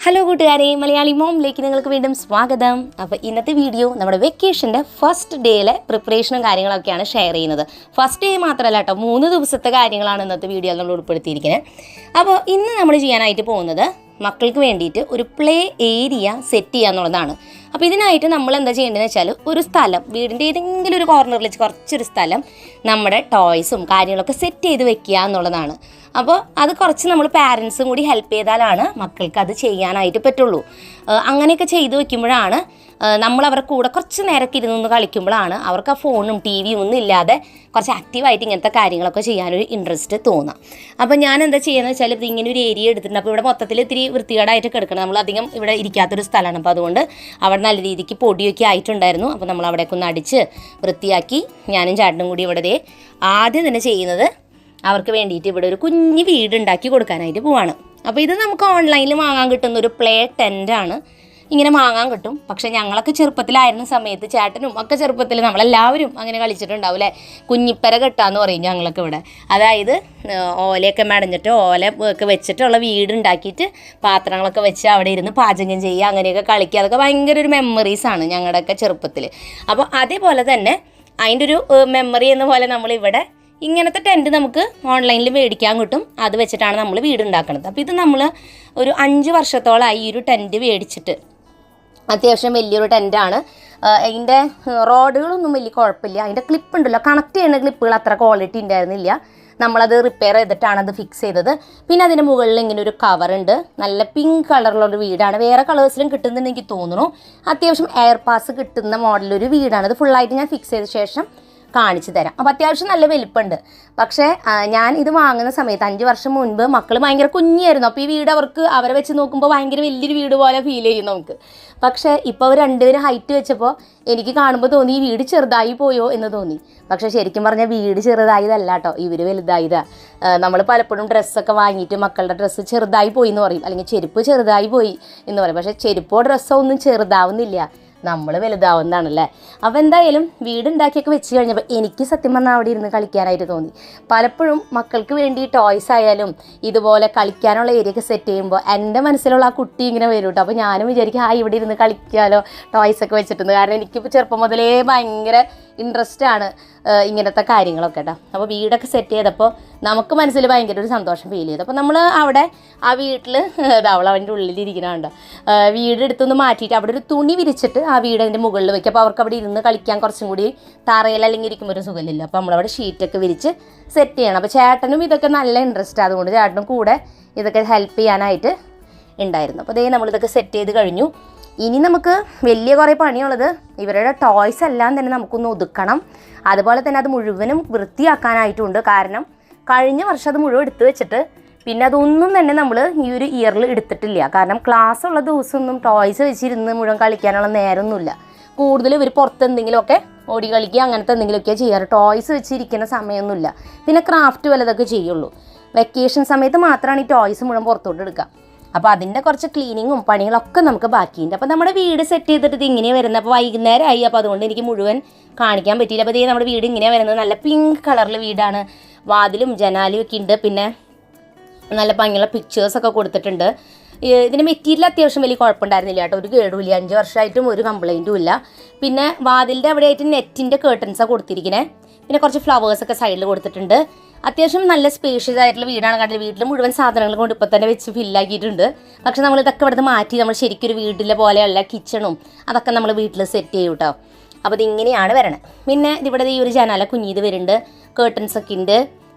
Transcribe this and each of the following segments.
Hello കൂട്ടുകാരെ, മലയാളിമോമിലേക്ക് നിങ്ങൾക്ക് വീണ്ടും സ്വാഗതം. അപ്പോൾ ഇന്നത്തെ വീഡിയോ നമ്മുടെ വെക്കേഷൻ്റെ ഫസ്റ്റ് ഡേയിലെ പ്രിപ്പറേഷനും കാര്യങ്ങളൊക്കെയാണ് ഷെയർ ചെയ്യുന്നത്. ഫസ്റ്റ് ഡേ മാത്രമല്ല കേട്ടോ, 3 ദിവസത്തെ കാര്യങ്ങളാണ് ഇന്നത്തെ വീഡിയോയിൽ നമ്മൾ ഉൾപ്പെടുത്തിയിരിക്കുന്നത്. അപ്പോൾ ഇന്ന് നമ്മൾ ചെയ്യാനായിട്ട് പോകുന്നത് മക്കൾക്ക് വേണ്ടിയിട്ട് ഒരു പ്ലേ ഏരിയ സെറ്റ് ചെയ്യുക എന്നുള്ളതാണ്. അപ്പോൾ ഇതിനായിട്ട് നമ്മൾ എന്താ ചെയ്യേണ്ടതെന്ന് വെച്ചാൽ, ഒരു സ്ഥലം വീടിൻ്റെ ഏതെങ്കിലും ഒരു കോർണറിൽ വെച്ച് കുറച്ചൊരു സ്ഥലം നമ്മുടെ ടോയ്സും കാര്യങ്ങളൊക്കെ സെറ്റ് ചെയ്ത് വെക്കുക എന്നുള്ളതാണ്. അപ്പോൾ അത് കുറച്ച് നമ്മൾ പാരൻസും കൂടി ഹെൽപ്പ് ചെയ്താലാണ് മക്കൾക്ക് അത് ചെയ്യാനായിട്ട് പറ്റുള്ളൂ. അങ്ങനെയൊക്കെ ചെയ്ത് വെക്കുമ്പോഴാണ് നമ്മൾ അവരുടെ കൂടെ കുറച്ച് നേരമൊക്കെ ഇരുന്ന് കളിക്കുമ്പോഴാണ് അവർക്ക് ആ ഫോണും ടി വിയും ഒന്നും ഇല്ലാതെ കുറച്ച് ആക്റ്റീവായിട്ട് ഇങ്ങനത്തെ കാര്യങ്ങളൊക്കെ ചെയ്യാനൊരു ഇൻട്രസ്റ്റ് തോന്നാം. അപ്പോൾ ഞാൻ എന്താ ചെയ്യുന്നത് വെച്ചാൽ, ഇത് ഇങ്ങനെ ഒരു ഏരിയ എടുത്തിട്ടുണ്ട്. അപ്പോൾ ഇവിടെ മൊത്തത്തിൽ ഇത്തിരി വൃത്തികേടായിട്ട് കിടക്കണം. നമ്മളധികം ഇവിടെ ഇരിക്കാത്തൊരു സ്ഥലമാണ്. അപ്പോൾ അതുകൊണ്ട് അവിടെ നല്ല രീതിക്ക് പൊടിയൊക്കെ ആയിട്ടുണ്ടായിരുന്നു. അപ്പോൾ നമ്മൾ അവിടേക്ക് ഒന്ന് അടിച്ച് വൃത്തിയാക്കി ഞാനും ചേട്ടനും കൂടി ഇവിടെ ആദ്യം തന്നെ ചെയ്യുന്നത് അവർക്ക് വേണ്ടിയിട്ട് ഇവിടെ ഒരു കുഞ്ഞ് വീട് ഉണ്ടാക്കി കൊടുക്കാനായിട്ട് പോവാണ്. അപ്പോൾ ഇത് നമുക്ക് ഓൺലൈനിൽ വാങ്ങാൻ കിട്ടുന്ന ഒരു പ്ലേ ടെൻ്റാണ്. ഇങ്ങനെ വാങ്ങാൻ കിട്ടും. പക്ഷേ ഞങ്ങളൊക്കെ ചെറുപ്പത്തിലായിരുന്ന സമയത്ത്, ചേട്ടനും ഒക്കെ ചെറുപ്പത്തിൽ നമ്മളെല്ലാവരും അങ്ങനെ കളിച്ചിട്ടുണ്ടാവും അല്ലേ. കുഞ്ഞിപ്പര കെട്ടാന്ന് പറയും ഞങ്ങളൊക്കെ ഇവിടെ. അതായത് ഓലയൊക്കെ മെടഞ്ഞിട്ട് ഓല ഒക്കെ വെച്ചിട്ടുള്ള വീട് ഉണ്ടാക്കിയിട്ട് പാത്രങ്ങളൊക്കെ വെച്ച് അവിടെ ഇരുന്ന് പാചകം ചെയ്യുക, അങ്ങനെയൊക്കെ കളിക്കുക. അതൊക്കെ ഭയങ്കര ഒരു മെമ്മറീസാണ് ഞങ്ങളുടെയൊക്കെ ചെറുപ്പത്തിൽ. അപ്പോൾ അതേപോലെ തന്നെ അതിൻ്റെ ഒരു മെമ്മറി എന്ന പോലെ നമ്മളിവിടെ ഇങ്ങനത്തെ ടെൻറ്റ് നമുക്ക് ഓൺലൈനിൽ മേടിക്കാൻ കിട്ടും. അത് വെച്ചിട്ടാണ് നമ്മൾ വീട് ഉണ്ടാക്കുന്നത്. അപ്പോൾ ഇത് നമ്മൾ ഒരു 5 വർഷത്തോളമായി ഈ ഒരു ടെൻറ്റ് മേടിച്ചിട്ട്. അത്യാവശ്യം വലിയൊരു ടെൻറ്റാണ്. അതിൻ്റെ റോഡുകളൊന്നും വലിയ കുഴപ്പമില്ല. അതിൻ്റെ ക്ലിപ്പ് ഉണ്ടല്ലോ, കണക്ട് ചെയ്യുന്ന ക്ലിപ്പുകൾ അത്ര ക്വാളിറ്റി ഉണ്ടായിരുന്നില്ല. നമ്മളത് റിപ്പയർ ചെയ്തിട്ടാണ് അത് ഫിക്സ് ചെയ്തത്. പിന്നെ അതിൻ്റെ മുകളിൽ ഇങ്ങനെ ഒരു കവറുണ്ട്. നല്ല പിങ്ക് കളറുള്ളൊരു വീടാണ്. വേറെ കളേഴ്സിലും കിട്ടുന്നുണ്ടെന്ന് എനിക്ക് തോന്നുന്നു. അത്യാവശ്യം എയർ പാസ് കിട്ടുന്ന മോഡലൊരു വീടാണ്. അത് ഫുള്ളായിട്ട് ഞാൻ ഫിക്സ് ചെയ്ത ശേഷം കാണിച്ചു തരാം. അപ്പോൾ അത്യാവശ്യം നല്ല വലിപ്പമുണ്ട്. പക്ഷേ ഞാൻ ഇത് വാങ്ങുന്ന സമയത്ത് 5 വർഷം മുൻപ് മക്കൾ ഭയങ്കര കുഞ്ഞായിരുന്നു. അപ്പോൾ ഈ വീട് അവരെ വെച്ച് നോക്കുമ്പോൾ ഭയങ്കര വലിയൊരു വീട് പോലെ ഫീൽ ചെയ്യും നമുക്ക്. പക്ഷേ ഇപ്പോൾ അവർ രണ്ടുപേരും ഹൈറ്റ് വെച്ചപ്പോൾ എനിക്ക് കാണുമ്പോൾ തോന്നി ഈ വീട് ചെറുതായി പോയോ എന്ന് തോന്നി. പക്ഷേ ശരിക്കും പറഞ്ഞാൽ വീട് ചെറുതായതല്ല കേട്ടോ, ഇവർ വലുതായതാണ്. നമ്മൾ പലപ്പോഴും ഡ്രസ്സൊക്കെ വാങ്ങിയിട്ട് മക്കളുടെ ഡ്രസ്സ് ചെറുതായി പോയി എന്ന് പറയും, അല്ലെങ്കിൽ ചെരുപ്പ് ചെറുതായി പോയി എന്ന് പറയും. പക്ഷേ ചെരുപ്പോ ഡ്രസ്സോ ഒന്നും ചെറുതാവുന്നില്ല, നമ്മൾ വലുതാവുന്നതാണല്ലേ. അപ്പോൾ എന്തായാലും വീടുണ്ടാക്കിയൊക്കെ വെച്ച് കഴിഞ്ഞപ്പോൾ എനിക്ക് സത്യം പറഞ്ഞാൽ അവിടെ ഇരുന്ന് കളിക്കാനായിട്ട് തോന്നി. പലപ്പോഴും മക്കൾക്ക് വേണ്ടി ടോയ്സ് ആയാലും ഇതുപോലെ കളിക്കാനുള്ള ഏരിയ ഒക്കെ സെറ്റ് ചെയ്യുമ്പോൾ എൻ്റെ മനസ്സിലുള്ള ആ കുട്ടി ഇങ്ങനെ വരും കേട്ടോ. അപ്പോൾ ഞാനും വിചാരിക്കും ഇവിടെ ഇരുന്ന് കളിക്കാമല്ലോ ടോയ്സൊക്കെ വെച്ചിട്ടുണ്ട്. കാരണം എനിക്കിപ്പോൾ ചെറുപ്പം മുതലേ ഭയങ്കര ഇൻട്രസ്റ്റാണ് ഇങ്ങനത്തെ കാര്യങ്ങളൊക്കെ കേട്ടോ. അപ്പോൾ വീടൊക്കെ സെറ്റ് ചെയ്തപ്പോൾ നമുക്ക് മനസ്സിൽ ഭയങ്കര ഒരു സന്തോഷം ഫീൽ ചെയ്തു. അപ്പോൾ നമ്മൾ അവിടെ ആ വീട്ടിൽ അവളവൻ്റെ ഉള്ളിലിരിക്കണുണ്ട്. വീടെടുത്തൊന്ന് മാറ്റിയിട്ട് അവിടെ ഒരു തുണി വിരിച്ചിട്ട് ആ വീട് അതിൻ്റെ മുകളിൽ വയ്ക്കും. അപ്പോൾ അവർക്ക് അവിടെ ഇരുന്ന് കളിക്കാൻ കുറച്ചും കൂടി തറയിൽ അല്ലെങ്കിൽ ഇരിക്കുമ്പോൾ ഒരു സുഖമില്ല. അപ്പോൾ നമ്മളവിടെ ഷീറ്റൊക്കെ വിരിച്ച് സെറ്റ് ചെയ്യണം. അപ്പോൾ ചേട്ടനും ഇതൊക്കെ നല്ല ഇൻട്രസ്റ്റ്, അതുകൊണ്ട് ചേട്ടനും കൂടെ ഇതൊക്കെ ഹെൽപ്പ് ചെയ്യാനായിട്ട് ഉണ്ടായിരുന്നു. അപ്പോൾ അതേ നമ്മളിതൊക്കെ സെറ്റ് ചെയ്ത് കഴിഞ്ഞു. ഇനി നമുക്ക് വലിയ കുറേ പണിയുള്ളത് ഇവരുടെ ടോയ്സ് എല്ലാം തന്നെ നമുക്കൊന്ന് ഒതുക്കണം. അതുപോലെ തന്നെ അത് മുഴുവനും വൃത്തിയാക്കാനായിട്ടുണ്ട്. കാരണം കഴിഞ്ഞ വർഷം അത് മുഴുവൻ എടുത്തു വെച്ചിട്ട് പിന്നെ അതൊന്നും തന്നെ നമ്മൾ ഈ ഒരു ഇയറിൽ എടുത്തിട്ടില്ല. കാരണം ക്ലാസ് ഉള്ള ദിവസമൊന്നും ടോയ്സ് വെച്ചിരുന്ന് മുഴുവൻ കളിക്കാനുള്ള നേരമൊന്നുമില്ല. കൂടുതലും ഇവർ പുറത്ത് എന്തെങ്കിലുമൊക്കെ ഓടി കളിക്കുക അങ്ങനത്തെ എന്തെങ്കിലുമൊക്കെ ചെയ്യാറ്. ടോയ്സ് വെച്ചിരിക്കുന്ന സമയമൊന്നുമില്ല. പിന്നെ ക്രാഫ്റ്റ് വല്ലതൊക്കെ ചെയ്യുള്ളൂ. വെക്കേഷൻ സമയത്ത് മാത്രമാണ് ഈ ടോയ്സ് മുഴുവൻ പുറത്തോട്ട് എടുക്കുക. അപ്പോൾ അതിൻ്റെ കുറച്ച് ക്ലീനിങ്ങും പണികളൊക്കെ നമുക്ക് ബാക്കിയുണ്ട്. അപ്പോൾ നമ്മുടെ വീട് സെറ്റ് ചെയ്തിട്ട് ഇത് ഇങ്ങനെ വരുന്നത്. അപ്പോൾ വൈകുന്നേരമായി, അപ്പോൾ അതുകൊണ്ട് എനിക്ക് മുഴുവൻ കാണിക്കാൻ പറ്റിയില്ല. അപ്പോൾ ഇതേ നമ്മുടെ വീട് ഇങ്ങനെ വരുന്നത്. നല്ല പിങ്ക് കളറിൽ വീടാണ്. വാതിലും ജനാലും ഒക്കെ ഉണ്ട്. പിന്നെ നല്ല ഭംഗിയുള്ള പിക്ചേഴ്സൊക്കെ കൊടുത്തിട്ടുണ്ട്. ഇതിന് മെറ്റീരിയൽ അത്യാവശ്യം വലിയ കുഴപ്പമുണ്ടായിരുന്നില്ല കേട്ടോ, ഒരു കേടുമില്ല. 5 വർഷമായിട്ടും ഒരു കംപ്ലൈൻറ്റും ഇല്ല. പിന്നെ വാതിലിൻ്റെ അവിടെയായിട്ട് നെറ്റിൻ്റെ കേർട്ടൻസാണ് കൊടുത്തിരിക്കുന്നത്. പിന്നെ കുറച്ച് ഫ്ലവേഴ്സൊക്കെ സൈഡിൽ കൊടുത്തിട്ടുണ്ട്. അത്യാവശ്യം നല്ല സ്പേഷ്യസ് ആയിട്ടുള്ള വീടാണ്. കണ്ടില്ല, വീട്ടിൽ മുഴുവൻ സാധനങ്ങൾ കൊണ്ട് ഇപ്പോൾ തന്നെ വെച്ച് ഫില്ലാക്കിയിട്ടുണ്ട്. പക്ഷെ നമ്മൾ ഇതൊക്കെ ഇവിടുന്ന് മാറ്റി നമ്മൾ ശരിക്കും ഒരു വീട്ടിലെ പോലെയുള്ള കിച്ചണും അതൊക്കെ നമ്മൾ വീട്ടിൽ സെറ്റ് ചെയ്യും കേട്ടോ. അപ്പോൾ ഇതിങ്ങനെയാണ് വരണത്. പിന്നെ ഇവിടെ ഈ ഒരു ജനാല കുഞ്ഞിത് വരുന്നുണ്ട്. കേർട്ടൻസൊക്കെ ഉണ്ട്.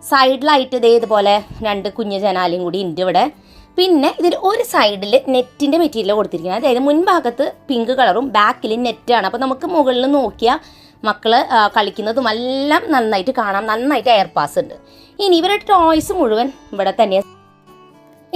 സൈഡിലായിട്ട് ഇതുപോലെ 2 കുഞ്ഞ് ജനാലയും കൂടി ഉണ്ട് ഇവിടെ. പിന്നെ ഇതിൻ്റെ ഒരു സൈഡിൽ നെറ്റിൻ്റെ മെറ്റീരിയൽ കൊടുത്തിരിക്കുന്നത്. അതായത് മുൻഭാഗത്ത് പിങ്ക് കളറും ബാക്കിൽ നെറ്റാണ്. അപ്പോൾ നമുക്ക് മുകളിൽ നോക്കിയാൽ മക്കൾ കളിക്കുന്നതും എല്ലാം നന്നായിട്ട് കാണാം. നന്നായിട്ട് എയർ പാസ് ഉണ്ട്. ഇനി ഇവരുടെ ടോയ്സ് മുഴുവൻ ഇവിടെ തന്നെയാണ്.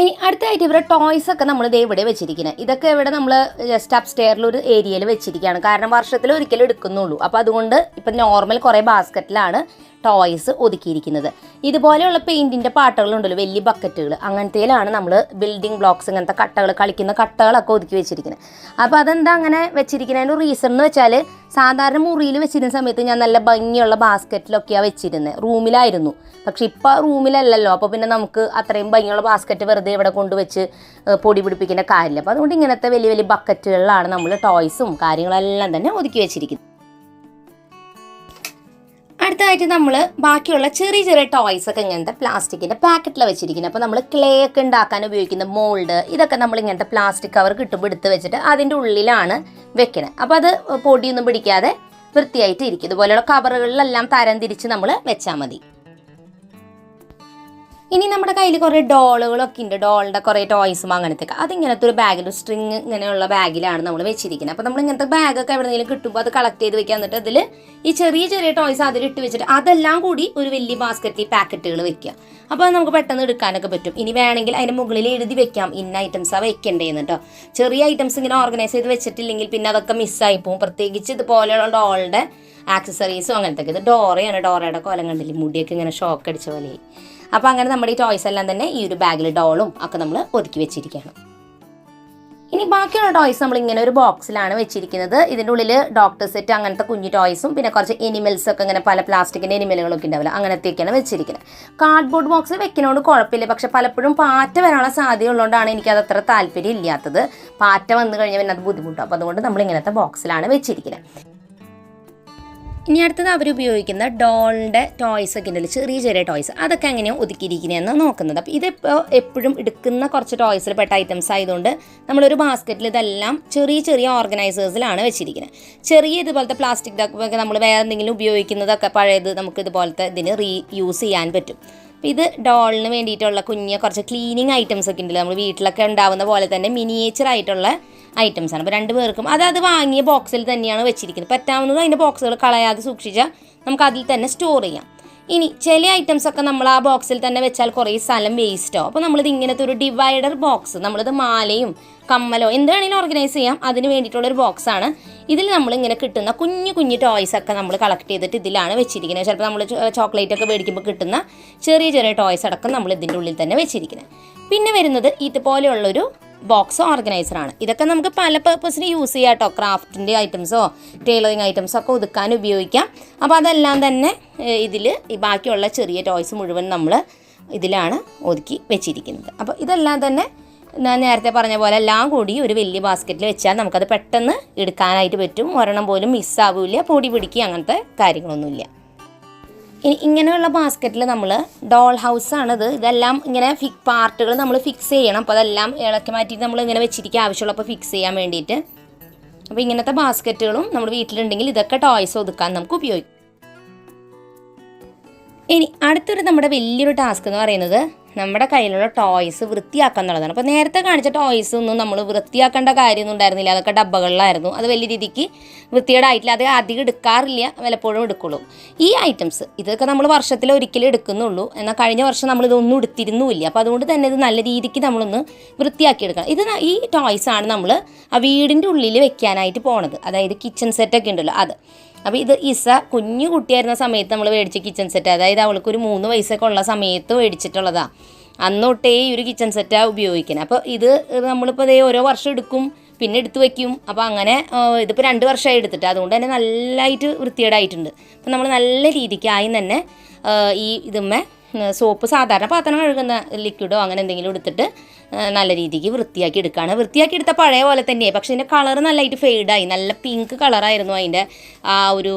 ഇനി അടുത്തായിട്ട് ഇവരുടെ ടോയ്സൊക്കെ നമ്മൾ ഇവിടെ വെച്ചിരിക്കുന്നത്. ഇതൊക്കെ ഇവിടെ നമ്മൾ ജസ്റ്റ് അപ്സ്റ്റെയറിലൊരു ഏരിയയിൽ വെച്ചിരിക്കുകയാണ്. കാരണം വർഷത്തിൽ ഒരിക്കലും എടുക്കുന്നുള്ളൂ. അപ്പോൾ അതുകൊണ്ട് ഇപ്പം നോർമൽ കുറേ ബാസ്ക്കറ്റിലാണ് ടോയ്സ് ഒതുക്കിയിരിക്കുന്നത്. ഇതുപോലെയുള്ള പെയിൻറ്റിൻ്റെ പാട്ടകളുണ്ടല്ലോ, വലിയ ബക്കറ്റുകൾ, അങ്ങനത്തേലാണ് നമ്മൾ ബിൽഡിംഗ് ബ്ലോക്സ്, ഇങ്ങനത്തെ കട്ടകൾ, കളിക്കുന്ന കട്ടകളൊക്കെ ഒതുക്കി വെച്ചിരിക്കുന്നത്. അപ്പോൾ അതെന്താ അങ്ങനെ വെച്ചിരിക്കുന്നതിന് റീസൺ എന്ന് വെച്ചാൽ, സാധാരണ മുറിയിൽ വെച്ചിരുന്ന സമയത്ത് ഞാൻ നല്ല ഭംഗിയുള്ള ബാസ്ക്കറ്റിലൊക്കെയാണ് വെച്ചിരുന്നത്, റൂമിലായിരുന്നു. പക്ഷെ ഇപ്പോൾ റൂമിലല്ലല്ലോ, അപ്പോൾ പിന്നെ നമുക്ക് അത്രയും ഭംഗിയുള്ള ബാസ്ക്കറ്റ് വെറുതെ ഇവിടെ കൊണ്ടുവച്ച് പൊടി പിടിപ്പിക്കേണ്ട കാര്യമില്ല. അപ്പോൾ അതുകൊണ്ട് ഇങ്ങനത്തെ വലിയ വലിയ ബക്കറ്റുകളിലാണ് നമ്മൾ ടോയ്സും കാര്യങ്ങളെല്ലാം തന്നെ ഒതുക്കി വെച്ചിരിക്കുന്നത്. അടുത്തതായിട്ട് നമ്മൾ ബാക്കിയുള്ള ചെറിയ ചെറിയ ടോയ്സ് ഒക്കെ ഇങ്ങനത്തെ പ്ലാസ്റ്റിക്കിൻ്റെ പാക്കറ്റിൽ വെച്ചിരിക്കുന്നത്. അപ്പോൾ നമ്മൾ ക്ലേ ഒക്കെ ഉണ്ടാക്കാൻ ഉപയോഗിക്കുന്ന മോൾഡ്, ഇതൊക്കെ നമ്മൾ ഇങ്ങനത്തെ പ്ലാസ്റ്റിക് കവർ കിട്ടുമ്പോൾ എടുത്ത് വെച്ചിട്ട് അതിൻ്റെ ഉള്ളിലാണ് വെക്കുന്നത്. അപ്പോൾ അത് പൊടിയൊന്നും പിടിക്കാതെ വൃത്തിയായിട്ട് ഇരിക്കും. ഇതുപോലെയുള്ള കവറുകളിലെല്ലാം തരം തിരിച്ച് നമ്മൾ വെച്ചാൽ മതി. ഇനി നമ്മുടെ കയ്യിൽ കുറേ ഡോളുകളൊക്കെ ഉണ്ട്, ഡോളിൻ്റെ കുറേ ടോയ്സും അങ്ങനത്തെ. അതിങ്ങനത്തെ ഒരു ബാഗിൽ, സ്ട്രിങ് ഇങ്ങനെയുള്ള ബാഗിലാണ് നമ്മൾ വെച്ചിരിക്കുന്നത്. അപ്പോൾ നമ്മൾ ഇങ്ങനത്തെ ബാഗൊക്കെ എവിടെയെങ്കിലും കിട്ടുമ്പോൾ അത് കളക്ട് ചെയ്ത് വെക്കുക. എന്നിട്ട് അതിൽ ഈ ചെറിയ ചെറിയ ടോയ്സ് അതിലിട്ട് വെച്ചിട്ട് അതെല്ലാം കൂടി ഒരു വലിയ ബാസ്ക്കറ്റിൽ പാക്കറ്റുകൾ വെക്കുക. അപ്പോൾ അത് നമുക്ക് പെട്ടെന്ന് എടുക്കാനൊക്കെ പറ്റും. ഇനി വേണമെങ്കിൽ അതിൻ്റെ മുകളിൽ എഴുതി വെക്കാം ഇന്ന ഐറ്റംസാണ് വെക്കേണ്ടതെന്ന് കേട്ടോ. ചെറിയ ഐറ്റംസ് ഇങ്ങനെ ഓർഗനൈസ് ചെയ്ത് വെച്ചിട്ടില്ലെങ്കിൽ പിന്നെ അതൊക്കെ മിസ്സായി പോകും. പ്രത്യേകിച്ച് ഇതുപോലെയുള്ള ഡോളിൻ്റെ ആക്സസറീസും അങ്ങനത്തെ. ഇത് ഡോറയാണ്, ഡോറയുടെ കോലം കണ്ടില്ലേ, മുടിയൊക്കെ ഇങ്ങനെ ഷോക്ക് അടിച്ച പോലെ. അപ്പോൾ അങ്ങനെ നമ്മുടെ ഈ ടോയ്സ് എല്ലാം തന്നെ ഈ ഒരു ബാഗിൽ ഡോളും ഒക്കെ നമ്മൾ ഒതുക്കി വെച്ചിരിക്കുകയാണ്. ഇനി ബാക്കിയുള്ള ടോയ്സ് നമ്മൾ ഇങ്ങനെ ഒരു ബോക്സിലാണ് വെച്ചിരിക്കുന്നത്. ഇതിൻ്റെ ഉള്ളിൽ ഡോക്ടർ സെറ്റ് അങ്ങനത്തെ കുഞ്ഞു ടോയ്സും പിന്നെ കുറച്ച് എനിമൽസ് ഒക്കെ ഇങ്ങനെ പല പ്ലാസ്റ്റിക്കിൻ്റെ എനിമലുകളൊക്കെ ഉണ്ടാവില്ല, അങ്ങനത്തെയൊക്കെയാണ് വെച്ചിരിക്കുന്നത്. കാർഡ്ബോർഡ് ബോക്സിൽ വെക്കുന്നതുകൊണ്ട് കുഴപ്പമില്ല, പക്ഷെ പലപ്പോഴും പാറ്റ വരാനുള്ള സാധ്യത ഉള്ളതുകൊണ്ടാണ് എനിക്കത് അത്ര താല്പര്യം ഇല്ലാത്തത്. പാറ്റ വന്നു കഴിഞ്ഞാൽ പിന്നെ അത് ബുദ്ധിമുട്ടാണ്. അപ്പോൾ അതുകൊണ്ട് നമ്മൾ ഇങ്ങനത്തെ ബോക്സിലാണ് വെച്ചിരിക്കുന്നത്. ഇനി അടുത്തത് അവർ ഉപയോഗിക്കുന്ന ഡോളിൻ്റെ ടോയ്സ് ഒക്കെ ഉണ്ടല്ലോ, ചെറിയ ചെറിയ ടോയ്സ്, അതൊക്കെ എങ്ങനെയാണ് ഒതുക്കിയിരിക്കുന്നതെന്ന് നോക്കുന്നത്. അപ്പോൾ ഇതിപ്പോൾ എപ്പോഴും എടുക്കുന്ന കുറച്ച് ടോയ്സിൽ പെട്ട ഐറ്റംസ് ആയതുകൊണ്ട് നമ്മളൊരു ബാസ്ക്കറ്റിൽ ഇതെല്ലാം ചെറിയ ചെറിയ ഓർഗനൈസേഴ്സിലാണ് വെച്ചിരിക്കുന്നത്. ചെറിയ ഇതുപോലത്തെ പ്ലാസ്റ്റിക് ഡൊക്കെ നമ്മൾ വേറെ എന്തെങ്കിലും ഉപയോഗിക്കുന്നതൊക്കെ പഴയത് നമുക്ക് ഇതുപോലത്തെ ഇതിന് യൂസ് ചെയ്യാൻ പറ്റും. അപ്പോൾ ഇത് ഡോളിന് വേണ്ടിയിട്ടുള്ള കുഞ്ഞ് കുറച്ച് ക്ലീനിങ് ഐറ്റംസ് ഒക്കെ ഉണ്ടല്ലോ, നമ്മൾ വീട്ടിലൊക്കെ ഉണ്ടാവുന്ന പോലെ തന്നെ മിനിയേച്ചർ ആയിട്ടുള്ള ഐറ്റംസാണ്. അപ്പോൾ 2 പേർക്കും അത് വാങ്ങിയ ബോക്സിൽ തന്നെയാണ് വെച്ചിരിക്കുന്നത്. പറ്റാവുന്നത് അതിൻ്റെ ബോക്സുകൾ കളയാതെ സൂക്ഷിച്ചാൽ നമുക്ക് അതിൽ തന്നെ സ്റ്റോർ ചെയ്യാം. ഇനി ചില ഐറ്റംസൊക്കെ നമ്മൾ ആ ബോക്സിൽ തന്നെ വെച്ചാൽ കുറേ സ്ഥലം വേസ്റ്റോ. അപ്പോൾ നമ്മളിത് ഇങ്ങനത്തെ ഒരു ഡിവൈഡർ ബോക്സ്, നമ്മളിത് മാലയും കമ്മലോ എന്ത് വേണമെങ്കിലും ഓർഗനൈസ് ചെയ്യാം, അതിന് വേണ്ടിയിട്ടുള്ളൊരു ബോക്സാണ്. ഇതിൽ നമ്മളിങ്ങനെ കിട്ടുന്ന കുഞ്ഞു കുഞ്ഞു ടോയ്സൊക്കെ നമ്മൾ കളക്ട് ചെയ്തിട്ട് ഇതിലാണ് വെച്ചിരിക്കുന്നത്. ചിലപ്പോൾ നമ്മൾ ചോക്ലേറ്റ് ഒക്കെ മേടിക്കുമ്പോൾ കിട്ടുന്ന ചെറിയ ചെറിയ ടോയ്സ് അടക്കം നമ്മൾ ഇതിൻ്റെ ഉള്ളിൽ തന്നെ വെച്ചിരിക്കുന്നത്. പിന്നെ വരുന്നത് ഇതുപോലെയുള്ളൊരു ബോക്സ് ഓർഗനൈസറാണ്. ഇതൊക്കെ നമുക്ക് പല പർപ്പസിന് യൂസ് ചെയ്യാം കേട്ടോ. ക്രാഫ്റ്റിൻ്റെ ഐറ്റംസോ ടൈലറിങ് ഐറ്റംസോ ഒക്കെ ഒതുക്കാൻ ഉപയോഗിക്കാം. അപ്പോൾ അതെല്ലാം തന്നെ ഇതിൽ ഈ ബാക്കിയുള്ള ചെറിയ ടോയ്സ് മുഴുവൻ നമ്മൾ ഇതിലാണ് ഒതുക്കി വെച്ചിരിക്കുന്നത്. അപ്പോൾ ഇതെല്ലാം തന്നെ ഞാൻ നേരത്തെ പറഞ്ഞ പോലെ എല്ലാം കൂടി ഒരു വലിയ ബാസ്ക്കറ്റിൽ വെച്ചാൽ നമുക്കത് പെട്ടെന്ന് എടുക്കാനായിട്ട് പറ്റും. ഒരെണ്ണം പോലും മിസ്സാവില്ല, പൊടി പിടിക്കുക അങ്ങനത്തെ കാര്യങ്ങളൊന്നുമില്ല. ഇനി ഇങ്ങനെയുള്ള ബാസ്ക്കറ്റിൽ നമ്മൾ ഡോൾ ഹൗസാണിത്. ഇതെല്ലാം ഇങ്ങനെ പാർട്ടുകൾ നമ്മൾ ഫിക്സ് ചെയ്യണം. അപ്പോൾ അതെല്ലാം ഇളക്കി മാറ്റിയിട്ട് നമ്മൾ ഇങ്ങനെ വെച്ചിരിക്കുക ആവശ്യമുള്ളപ്പോൾ ഫിക്സ് ചെയ്യാൻ വേണ്ടിയിട്ട്. അപ്പോൾ ഇങ്ങനത്തെ ബാസ്ക്കറ്റുകളും നമ്മുടെ വീട്ടിലുണ്ടെങ്കിൽ ഇതൊക്കെ ടോയ്സ് ഒതുക്കാൻ നമുക്ക് ഉപയോഗിക്കും. ഇനി അടുത്തൊരു നമ്മുടെ വലിയൊരു ടാസ്ക് എന്ന് പറയുന്നത് നമ്മുടെ കയ്യിലുള്ള ടോയ്സ് വൃത്തിയാക്കുക എന്നുള്ളതാണ്. അപ്പോൾ നേരത്തെ കാണിച്ച ടോയ്സ് ഒന്നും നമ്മൾ വൃത്തിയാക്കേണ്ട കാര്യമൊന്നും ഉണ്ടായിരുന്നില്ല, അതൊക്കെ ഡബ്ബകളിലായിരുന്നു. അത് വലിയ രീതിക്ക് വൃത്തികേടായിട്ടില്ല, അത് അധികം എടുക്കാറില്ല, വല്ലപ്പോഴും എടുക്കുള്ളൂ. ഈ ഐറ്റംസ് ഇതൊക്കെ നമ്മൾ വർഷത്തിൽ ഒരിക്കലും എടുക്കുന്നുള്ളൂ. എന്നാൽ കഴിഞ്ഞ വർഷം നമ്മളിതൊന്നും എടുത്തിരുന്നുമില്ല. അപ്പോൾ അതുകൊണ്ട് തന്നെ ഇത് നല്ല രീതിക്ക് നമ്മളൊന്ന് വൃത്തിയാക്കി എടുക്കണം. ഈ ടോയ്സാണ് നമ്മൾ ആ വീടിൻ്റെ ഉള്ളിൽ വെക്കാനായിട്ട് പോണത്. അതായത് കിച്ചൺ സെറ്റൊക്കെ ഉണ്ടല്ലോ അത്. അപ്പോൾ ഇത് ഇസ കുഞ്ഞു കുട്ടിയായിരുന്ന സമയത്ത് നമ്മൾ മേടിച്ച കിച്ചൺ സെറ്റ്, അതായത് അവൾക്കൊരു 3 വയസ്സൊക്കെ ഉള്ള സമയത്ത് മേടിച്ചിട്ടുള്ളതാണ്. അന്ന് തൊട്ടേ ഈ ഒരു കിച്ചൺ സെറ്റാണ് ഉപയോഗിക്കുന്നത്. അപ്പോൾ ഇത് നമ്മളിപ്പോൾ ഓരോ വർഷം എടുക്കും, പിന്നെ എടുത്ത് വയ്ക്കും. അപ്പോൾ അങ്ങനെ ഇതിപ്പോൾ 2 വർഷമായി എടുത്തിട്ട്, അതുകൊണ്ട് തന്നെ നല്ലതായിട്ട് വൃത്തികേടായിട്ടുണ്ട്. അപ്പോൾ നമ്മൾ നല്ല രീതിക്ക് ആയി തന്നെ ഈ ഇതുമ്മേ സോപ്പ്, സാധാരണ പാത്രം കഴുകുന്ന ലിക്വിഡോ അങ്ങനെ എന്തെങ്കിലും എടുത്തിട്ട് നല്ല രീതിക്ക് വൃത്തിയാക്കി എടുക്കുകയാണ്. വൃത്തിയാക്കി എടുത്ത പഴയ പോലെ തന്നെയാണ്, പക്ഷേ ഇതിൻ്റെ കളർ നല്ലതായിട്ട് ഫെയ്ഡായി. നല്ല പിങ്ക് കളറായിരുന്നു അതിൻ്റെ ആ ഒരു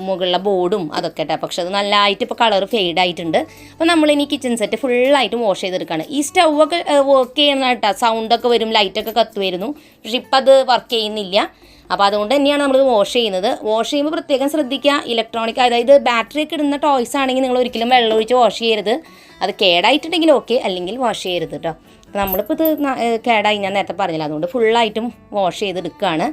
മുകളിലെ ബോർഡും അതൊക്കെ കേട്ടോ. പക്ഷെ അത് നല്ലതായിട്ട് ഇപ്പോൾ കളർ ഫെയ്ഡായിട്ടുണ്ട്. അപ്പോൾ നമ്മളിനി കിച്ചൺ സെറ്റ് ഫുള്ളായിട്ട് വാഷ് ചെയ്തെടുക്കുകയാണ്. ഈ സ്റ്റൗവൊക്കെ വർക്ക് ചെയ്യുന്ന കേട്ടോ, സൗണ്ടൊക്കെ വരും, ലൈറ്റൊക്കെ കത്തുമായിരുന്നു. പക്ഷെ ഇപ്പം അത് വർക്ക് ചെയ്യുന്നില്ല. അപ്പോൾ അതുകൊണ്ട് തന്നെയാണ് നമ്മൾ വാഷ് ചെയ്യുന്നത്. വാഷ് ചെയ്യുമ്പോൾ പ്രത്യേകം ശ്രദ്ധിക്കുക, ഇലക്ട്രോണിക്, അതായത് ബാറ്ററി ഒക്കെ ഇടുന്ന ടോയ്സ് ആണെങ്കിൽ നിങ്ങൾ ഒരിക്കലും വെള്ളം ഒഴിച്ച് വാഷ് ചെയ്യരുത്. അത് കേടായിട്ടുണ്ടെങ്കിൽ ഓക്കെ, അല്ലെങ്കിൽ വാഷ് ചെയ്യരുത് കേട്ടോ. അപ്പോൾ നമ്മളിപ്പോൾ ഇത് കേടായി ഞാൻ നേരത്തെ പറഞ്ഞില്ല, അതുകൊണ്ട് ഫുള്ളായിട്ടും വാഷ് ചെയ്തെടുക്കുകയാണ്.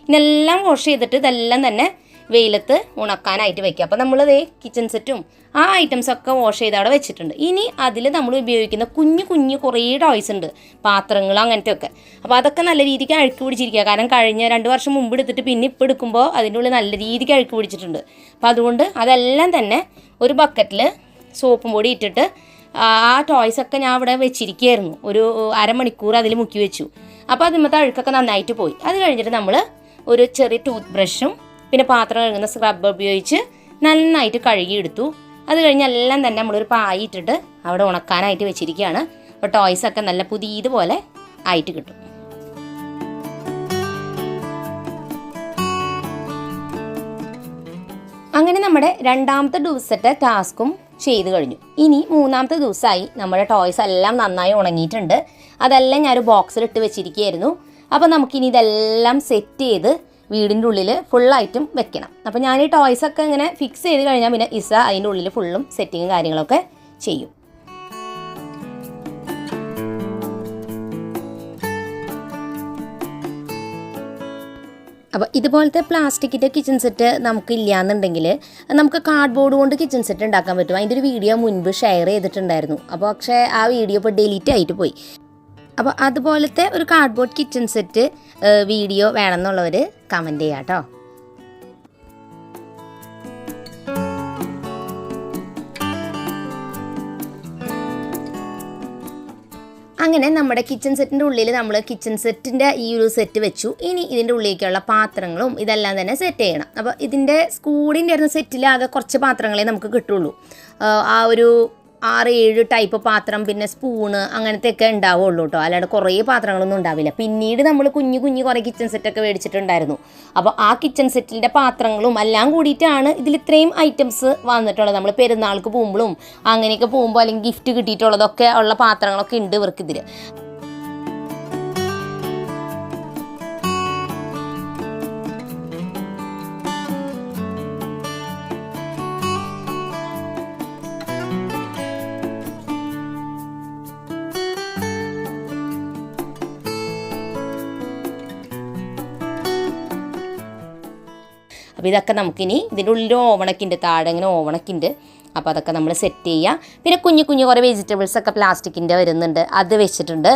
ഇതെല്ലാം വാഷ് ചെയ്തിട്ട് ഇതെല്ലാം തന്നെ വെയിലത്ത് ഉണക്കാനായിട്ട് വെക്കുക. അപ്പോൾ നമ്മളിതേ കിച്ചൺ സെറ്റും ആ ഐറ്റംസൊക്കെ വാഷ് ചെയ്ത് അവിടെ വെച്ചിട്ടുണ്ട്. ഇനി അതിൽ നമ്മൾ ഉപയോഗിക്കുന്ന കുഞ്ഞു കുറേ ടോയ്സ് ഉണ്ട്, പാത്രങ്ങൾ അങ്ങനത്തെ ഒക്കെ. അപ്പോൾ അതൊക്കെ നല്ല രീതിക്ക് അഴുക്ക് പിടിച്ചിരിക്കുക. കാരണം കഴിഞ്ഞ 2 വർഷം മുമ്പ് എടുത്തിട്ട് പിന്നെ ഇപ്പോൾ എടുക്കുമ്പോൾ അതിൻ്റെ ഉള്ളിൽ നല്ല രീതിക്ക് അഴുക്ക് പിടിച്ചിട്ടുണ്ട്. അപ്പോൾ അതുകൊണ്ട് അതെല്ലാം തന്നെ ഒരു ബക്കറ്റിൽ സോപ്പും പൊടി ഇട്ടിട്ട് ആ ടോയ്സൊക്കെ ഞാൻ അവിടെ വെച്ചിരിക്കുകയായിരുന്നു. ഒരു അരമണിക്കൂർ അതിൽ മുക്കി വെച്ചു. അപ്പോൾ അതിന്മത്തെ അഴുക്കൊക്കെ നന്നായിട്ട് പോയി. അത് കഴിഞ്ഞിട്ട് നമ്മൾ ഒരു ചെറിയ ടൂത്ത് ബ്രഷും പിന്നെ പാത്രം കഴുകുന്ന സ്ക്രബ്ബർ ഉപയോഗിച്ച് നന്നായിട്ട് കഴുകിയെടുത്തു. അത് കഴിഞ്ഞ് എല്ലാം തന്നെ നമ്മളൊരു പായ ഇട്ടിട്ട് അവിടെ ഉണക്കാനായിട്ട് വെച്ചിരിക്കുകയാണ്. അപ്പോൾ ടോയ്സൊക്കെ നല്ല പുതിയതുപോലെ ആയിട്ട് കിട്ടും. അങ്ങനെ നമ്മുടെ 2ാമത്തെ ദിവസത്തെ ടാസ്കും ചെയ്ത് കഴിഞ്ഞു. ഇനി 3ാമത്തെ ദിവസമായി. നമ്മുടെ ടോയ്സ് എല്ലാം നന്നായി ഉണങ്ങിയിട്ടുണ്ട്. അതെല്ലാം ഞാനൊരു ബോക്സിലിട്ട് വെച്ചിരിക്കുകയായിരുന്നു. അപ്പോൾ നമുക്കിനി ഇതെല്ലാം സെറ്റ് ചെയ്ത് വീടിൻ്റെ ഉള്ളിൽ ഫുള്ളായിട്ടും വെക്കണം. അപ്പോൾ ഞാൻ ഈ ടോയ്സൊക്കെ ഇങ്ങനെ ഫിക്സ് ചെയ്ത് കഴിഞ്ഞാൽ പിന്നെ ഇസ അതിൻ്റെ ഉള്ളിൽ ഫുള്ളും സെറ്റിങ്ങും കാര്യങ്ങളൊക്കെ ചെയ്യും. അപ്പോൾ ഇതുപോലത്തെ പ്ലാസ്റ്റിക്കിൻ്റെ കിച്ചൺ സെറ്റ് നമുക്ക് ഇല്ലയെന്നുണ്ടെങ്കിൽ നമുക്ക് കാർഡ്ബോർഡ് കൊണ്ട് കിച്ചൺ സെറ്റ് ഉണ്ടാക്കാൻ പറ്റും. അതിൻ്റെ ഒരു വീഡിയോ മുൻപ് ഷെയർ ചെയ്തിട്ടുണ്ടായിരുന്നു. അപ്പോൾ പക്ഷേ ആ വീഡിയോ ഇപ്പോൾ ഡിലീറ്റ് ആയിട്ട് പോയി. അപ്പോൾ അതുപോലത്തെ ഒരു കാർഡ്ബോർഡ് കിച്ചൺ സെറ്റ് വീഡിയോ വേണമെന്നുള്ളവർ കമൻറ്റ് ചെയ്യാം കേട്ടോ. അങ്ങനെ നമ്മുടെ കിച്ചൺ സെറ്റിൻ്റെ ഉള്ളിൽ നമ്മൾ കിച്ചൺ സെറ്റിൻ്റെ ഈ ഒരു സെറ്റ് വെച്ചു. ഇനി ഇതിൻ്റെ ഉള്ളിലേക്കുള്ള പാത്രങ്ങളും ഇതെല്ലാം തന്നെ സെറ്റ് ചെയ്യണം. അപ്പോൾ ഇതിൻ്റെ സ്കൂളിൻ്റെ ആയിരുന്ന സെറ്റിൽ ആകെ കുറച്ച് പാത്രങ്ങളെ നമുക്ക് കിട്ടുള്ളൂ. ആ ഒരു 6-7 ടൈപ്പ് പാത്രം, പിന്നെ സ്പൂണ് അങ്ങനത്തെയൊക്കെ ഉണ്ടാവുള്ളൂ കേട്ടോ. അല്ലാണ്ട് കുറേ പാത്രങ്ങളൊന്നും ഉണ്ടാവില്ല. പിന്നീട് നമ്മൾ കുഞ്ഞു കുറേ കിച്ചൺ സെറ്റൊക്കെ മേടിച്ചിട്ടുണ്ടായിരുന്നു. അപ്പോൾ ആ കിച്ചൺ സെറ്റിൻ്റെ പാത്രങ്ങളും എല്ലാം കൂടിയിട്ടാണ് ഇതിൽ ഇത്രയും ഐറ്റംസ് വന്നിട്ടുള്ളത്. നമ്മൾ പെരുന്നാൾക്ക് പോകുമ്പോഴും അങ്ങനെയൊക്കെ പോകുമ്പോൾ അല്ലെങ്കിൽ ഗിഫ്റ്റ് കിട്ടിയിട്ടുള്ളതൊക്കെ ഉള്ള പാത്രങ്ങളൊക്കെ ഉണ്ട് ഇവർക്കിതിൽ. അപ്പോൾ ഇതൊക്കെ നമുക്കിനി ഇതിൻ്റെ ഉള്ളിൽ ഓവണൊക്കെ ഉണ്ട്, താഴെ ഇങ്ങനെ ഓവണൊക്കെ ഉണ്ട്. അപ്പോൾ അതൊക്കെ നമ്മൾ സെറ്റ് ചെയ്യുക. പിന്നെ കുഞ്ഞു കുറേ വെജിറ്റബിൾസൊക്കെ പ്ലാസ്റ്റിക്കിൻ്റെ വരുന്നുണ്ട്, അത് വെച്ചിട്ടുണ്ട്.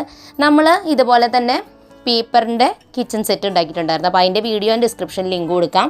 നമ്മൾ ഇതുപോലെ തന്നെ പേപ്പറിൻ്റെ കിച്ചൺ സെറ്റ് ഉണ്ടാക്കിയിട്ടുണ്ടായിരുന്നു. അപ്പോൾ അതിൻ്റെ വീഡിയോ ഞാൻ ഡിസ്ക്രിപ്ഷനിൽ ലിങ്ക് കൊടുക്കാം.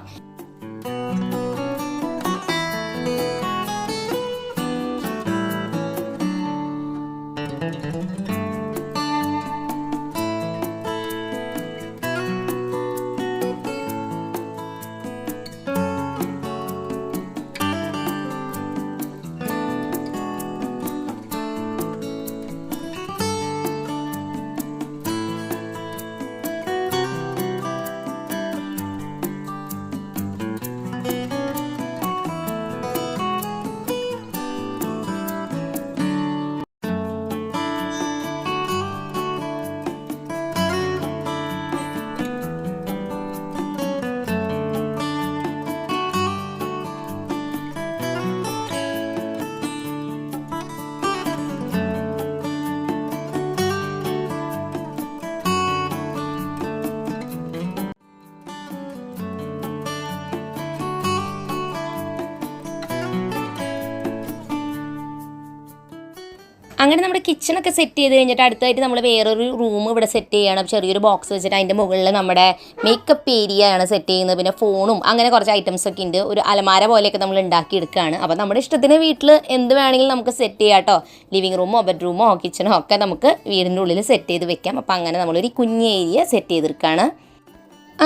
അങ്ങനെ നമ്മുടെ കിച്ചണൊക്കെ സെറ്റ് ചെയ്ത് കഴിഞ്ഞിട്ട് അടുത്തായിട്ട് നമ്മൾ വേറൊരു റൂം ഇവിടെ സെറ്റ് ചെയ്യണം. ചെറിയൊരു ബോക്സ് വെച്ചിട്ട് അതിൻ്റെ മുകളിൽ നമ്മുടെ മേക്കപ്പ് ഏരിയ ആണ് സെറ്റ് ചെയ്യുന്നത്. പിന്നെ ഫോണും അങ്ങനെ കുറച്ച് ഐറ്റംസൊക്കെ ഉണ്ട്. ഒരു അലമാര പോലെയൊക്കെ നമ്മൾ ഉണ്ടാക്കിയെടുക്കുകയാണ്. അപ്പോൾ നമ്മുടെ ഇഷ്ടത്തിന് വീട്ടിൽ എന്ത് വേണമെങ്കിലും നമുക്ക് സെറ്റ് ചെയ്യാം കേട്ടോ. ലിവിങ് റൂമോ ബെഡ്റൂമോ കിച്ചണോ ഒക്കെ നമുക്ക് വീടിൻ്റെ ഉള്ളിൽ സെറ്റ് ചെയ്ത് വെക്കാം. അപ്പോൾ അങ്ങനെ നമ്മളൊരു കുഞ്ഞ് ഏരിയ സെറ്റ് ചെയ്തെടുക്കുകയാണ്.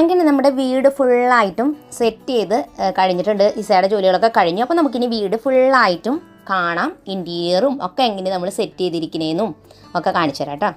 അങ്ങനെ നമ്മുടെ വീട് ഫുള്ളായിട്ടും സെറ്റ് ചെയ്ത് കഴിഞ്ഞിട്ടുണ്ട്. ഇസയുടെ ജോലികളൊക്കെ കഴിഞ്ഞു. അപ്പോൾ നമുക്കിനി വീട് ഫുള്ളായിട്ടും കാണാം. ഇൻറ്റീരിയറും ഒക്കെ എങ്ങനെ നമ്മൾ സെറ്റ് ചെയ്തിരിക്കുന്നതെന്നും ഒക്കെ കാണിച്ചു തരാം കേട്ടോ.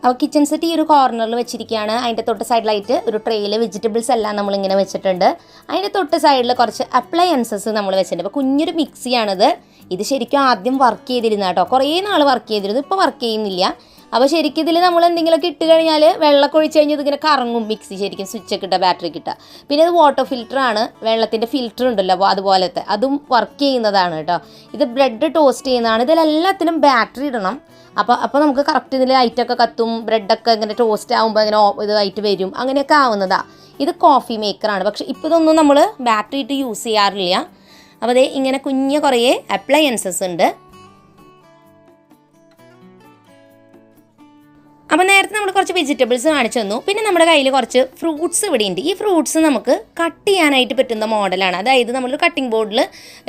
അപ്പോൾ കിച്ചൺ സെറ്റ് ഈ ഒരു കോർണറിൽ വെച്ചിരിക്കുകയാണ്. അതിൻ്റെ തൊട്ട് സൈഡിലായിട്ട് ഒരു ട്രെയിൽ വെജിറ്റബിൾസ് എല്ലാം നമ്മളിങ്ങനെ വെച്ചിട്ടുണ്ട്. അതിൻ്റെ തൊട്ട് സൈഡിൽ കുറച്ച് അപ്ലയൻസസ് നമ്മൾ വെച്ചിട്ടുണ്ട്. അപ്പോൾ കുഞ്ഞൊരു മിക്സിയാണിത്. ഇത് ശരിക്കും ആദ്യം വർക്ക് ചെയ്തിരുന്ന കേട്ടോ. കുറേ നാൾ വർക്ക് ചെയ്തിരുന്നു, ഇപ്പോൾ വർക്ക് ചെയ്യുന്നില്ല. അപ്പോൾ ശരിക്കും ഇതിൽ നമ്മൾ എന്തെങ്കിലുമൊക്കെ ഇട്ട് കഴിഞ്ഞാൽ വെള്ളമൊക്കെ ഒഴിച്ച് കഴിഞ്ഞാൽ ഇതിങ്ങനെ കറങ്ങും മിക്സി ശരിക്കും സ്വിച്ചൊക്കെ ഇട്ടാൽ ബാറ്ററി കിട്ടുക. പിന്നെ ഇത് വാട്ടർ ഫിൽറ്ററാണ്, വെള്ളത്തിൻ്റെ ഫിൽറ്റർ ഉണ്ടല്ലോ അപ്പോൾ അതുപോലത്തെ അതും വർക്ക് ചെയ്യുന്നതാണ് കേട്ടോ. ഇത് ബ്രെഡ് ടോസ്റ്റ് ചെയ്യുന്നതാണ്. ഇതിലെല്ലാത്തിനും ബാറ്ററി ഇടണം. അപ്പോൾ നമുക്ക് കറക്റ്റ് ഇതിൽ ലൈറ്റൊക്കെ കത്തും, ബ്രെഡൊക്കെ ഇങ്ങനെ ടോസ്റ്റ് ആകുമ്പോൾ ഇങ്ങനെ ഇതായിട്ട് വരും, അങ്ങനെയൊക്കെ ആവുന്നതാണ്. ഇത് കോഫി മേക്കറാണ്. പക്ഷേ ഇപ്പോൾ ഇതൊന്നും നമ്മൾ ബാറ്ററി ഇട്ട് യൂസ് ചെയ്യാറില്ല. അപ്പോൾ അതേ ഇങ്ങനെ കുറേ അപ്ലയൻസസ് ഉണ്ട്. അപ്പോൾ നേരത്തെ നമ്മൾ കുറച്ച് വെജിറ്റബിൾസ് കാണിച്ചു തന്നു. പിന്നെ നമ്മുടെ കയ്യിൽ കുറച്ച് ഫ്രൂട്ട്സ് ഇവിടെ ഉണ്ട്. ഈ ഫ്രൂട്ട്സ് നമുക്ക് കട്ട് ചെയ്യാനായിട്ട് പറ്റുന്ന മോഡലാണ്. അതായത് നമ്മൾ കട്ടിംഗ് ബോർഡിൽ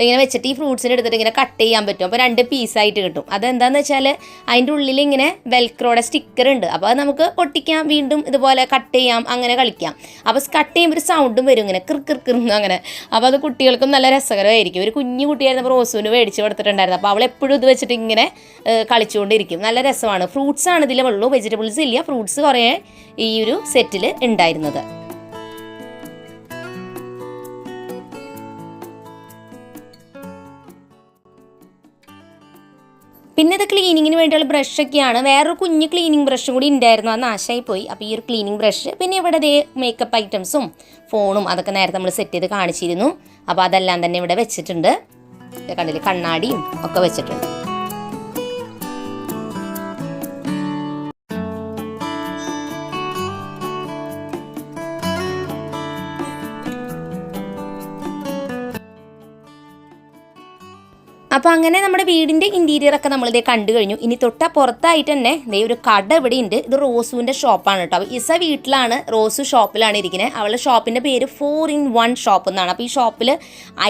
ഇങ്ങനെ വെച്ചിട്ട് ഈ ഫ്രൂട്ട്സിനെ എടുത്തിട്ട് ഇങ്ങനെ കട്ട് ചെയ്യാൻ പറ്റും. അപ്പോൾ 2 പീസായിട്ട് കിട്ടും. അതെന്താണെന്ന് വെച്ചാൽ അതിൻ്റെ ഉള്ളിൽ ഇങ്ങനെ വെൽക്രോയുടെ സ്റ്റിക്കർ ഉണ്ട്. അപ്പോൾ അത് നമുക്ക് പൊട്ടിക്കാം, വീണ്ടും ഇതുപോലെ കട്ട് ചെയ്യാം, അങ്ങനെ കളിക്കാം. അപ്പോൾ കട്ട് ചെയ്യുമ്പോൾ ഒരു സൗണ്ടും വരും ഇങ്ങനെ കിർന്ന് അങ്ങനെ. അപ്പോൾ അത് കുട്ടികൾക്കും നല്ല രസകരമായിരിക്കും. ഒരു കുഞ്ഞു കുട്ടിയായിരുന്നപ്പോൾ റോസുവിന് മേടിച്ച് കൊടുത്തിട്ടുണ്ടായിരുന്നു. അപ്പോൾ അവൾ എപ്പോഴും ഇത് വെച്ചിട്ട് ഇങ്ങനെ കളിച്ചുകൊണ്ടിരിക്കും. നല്ല രസമാണ്. ഫ്രൂട്ട്സാണ് ഇതിലേ ഉള്ളൂ, വെജിറ്റബിൾസ് ഇല്ല. ഫ്രൂട്ട്സ് കുറേ ഈ ഒരു സെറ്റിൽ ഉണ്ടായിരുന്നത്. പിന്നെ ഇത് ക്ലീനിങ്ങിന് വേണ്ടിയുള്ള ബ്രഷൊക്കെയാണ്. വേറൊരു കുഞ്ഞ് ക്ലീനിങ് ബ്രഷും കൂടി ഉണ്ടായിരുന്നു, അത് നാശമായി പോയി. അപ്പോൾ ഈ ഒരു ക്ലീനിങ് ബ്രഷ്, പിന്നെ ഇവിടെ ദേ മേക്കപ്പ് ഐറ്റംസും ഫോണും അതൊക്കെ നേരത്തെ നമ്മൾ സെറ്റ് ചെയ്ത് കാണിച്ചിരുന്നു. അപ്പോൾ അതെല്ലാം തന്നെ ഇവിടെ വെച്ചിട്ടുണ്ട്. കണ്ടില്ലേ, കണ്ണാടിയും ഒക്കെ വെച്ചിട്ടുണ്ട്. അപ്പോൾ അങ്ങനെ നമ്മുടെ വീടിൻ്റെ ഇൻറ്റീരിയറൊക്കെ നമ്മളിതേ കണ്ടു കഴിഞ്ഞു. ഇനി തൊട്ടാൽ പുറത്തായിട്ട് തന്നെ ദേ ഒരു കട ഇവിടെ ഉണ്ട്. ഇത് റോസുവിൻ്റെ ഷോപ്പാണ് കേട്ടോ. അപ്പോൾ ഇസ വീട്ടിലാണ്, റോസു ഷോപ്പിലാണ് ഇരിക്കുന്നത്. അവളുടെ ഷോപ്പിൻ്റെ പേര് 4-in-1 ഷോപ്പ് എന്നാണ്. അപ്പോൾ ഈ ഷോപ്പിൽ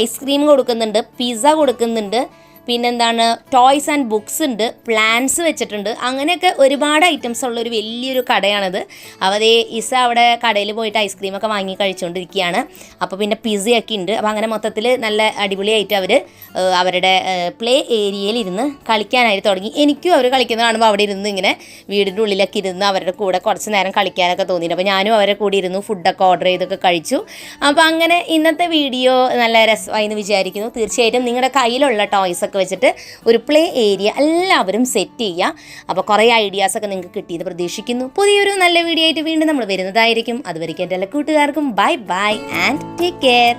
ഐസ്ക്രീം കൊടുക്കുന്നുണ്ട്, പിസ്സ കൊടുക്കുന്നുണ്ട്, പിന്നെന്താണ് ടോയ്സ് ആൻഡ് ബുക്സ് ഉണ്ട്, പ്ലാന്റ്സ് വെച്ചിട്ടുണ്ട്, അങ്ങനെയൊക്കെ ഒരുപാട് ഐറ്റംസ് ഉള്ളൊരു വലിയൊരു കടയാണിത്. അപ്പോൾ അതേ ഇസ അവിടെ കടയിൽ പോയിട്ട് ഐസ്ക്രീമൊക്കെ വാങ്ങി കഴിച്ചുകൊണ്ടിരിക്കുകയാണ്. അപ്പോൾ പിന്നെ പിസയൊക്കെ ഉണ്ട്. അപ്പോൾ അങ്ങനെ മൊത്തത്തിൽ നല്ല അടിപൊളിയായിട്ട് അവർ അവരുടെ പ്ലേ ഏരിയയിൽ ഇരുന്ന് കളിക്കാനായിട്ട് തുടങ്ങി. എനിക്കും അവർ കളിക്കുന്നത് കാണുമ്പോൾ അവിടെ ഇരുന്ന് ഇങ്ങനെ വീടിൻ്റെ ഉള്ളിലൊക്കെ ഇരുന്ന് അവരുടെ കൂടെ കുറച്ച് നേരം കളിക്കാനൊക്കെ തോന്നിയിട്ട് അപ്പോൾ ഞാനും അവരുടെ കൂടെ ഇരുന്നു ഫുഡൊക്കെ ഓർഡർ ചെയ്തൊക്കെ കഴിച്ചു. അപ്പോൾ അങ്ങനെ ഇന്നത്തെ വീഡിയോ നല്ല രസമായി എന്ന് വിചാരിക്കുന്നു. തീർച്ചയായിട്ടും നിങ്ങളുടെ കയ്യിലുള്ള ടോയ്സൊക്കെ വെച്ചിട്ട് ഒരു പ്ലേ ഏരിയ എല്ലാവരും സെറ്റ് ചെയ്യുക. അപ്പോൾ കുറേ ഐഡിയാസൊക്കെ നിങ്ങൾക്ക് കിട്ടിയെന്ന് പ്രതീക്ഷിക്കുന്നു. പുതിയൊരു നല്ല വീഡിയോ ആയിട്ട് വീണ്ടും നമ്മൾ വരുന്നതായിരിക്കും. അതുവരെയ്ക്കും എൻ്റെ എല്ലാ കൂട്ടുകാർക്കും bye bye and take care.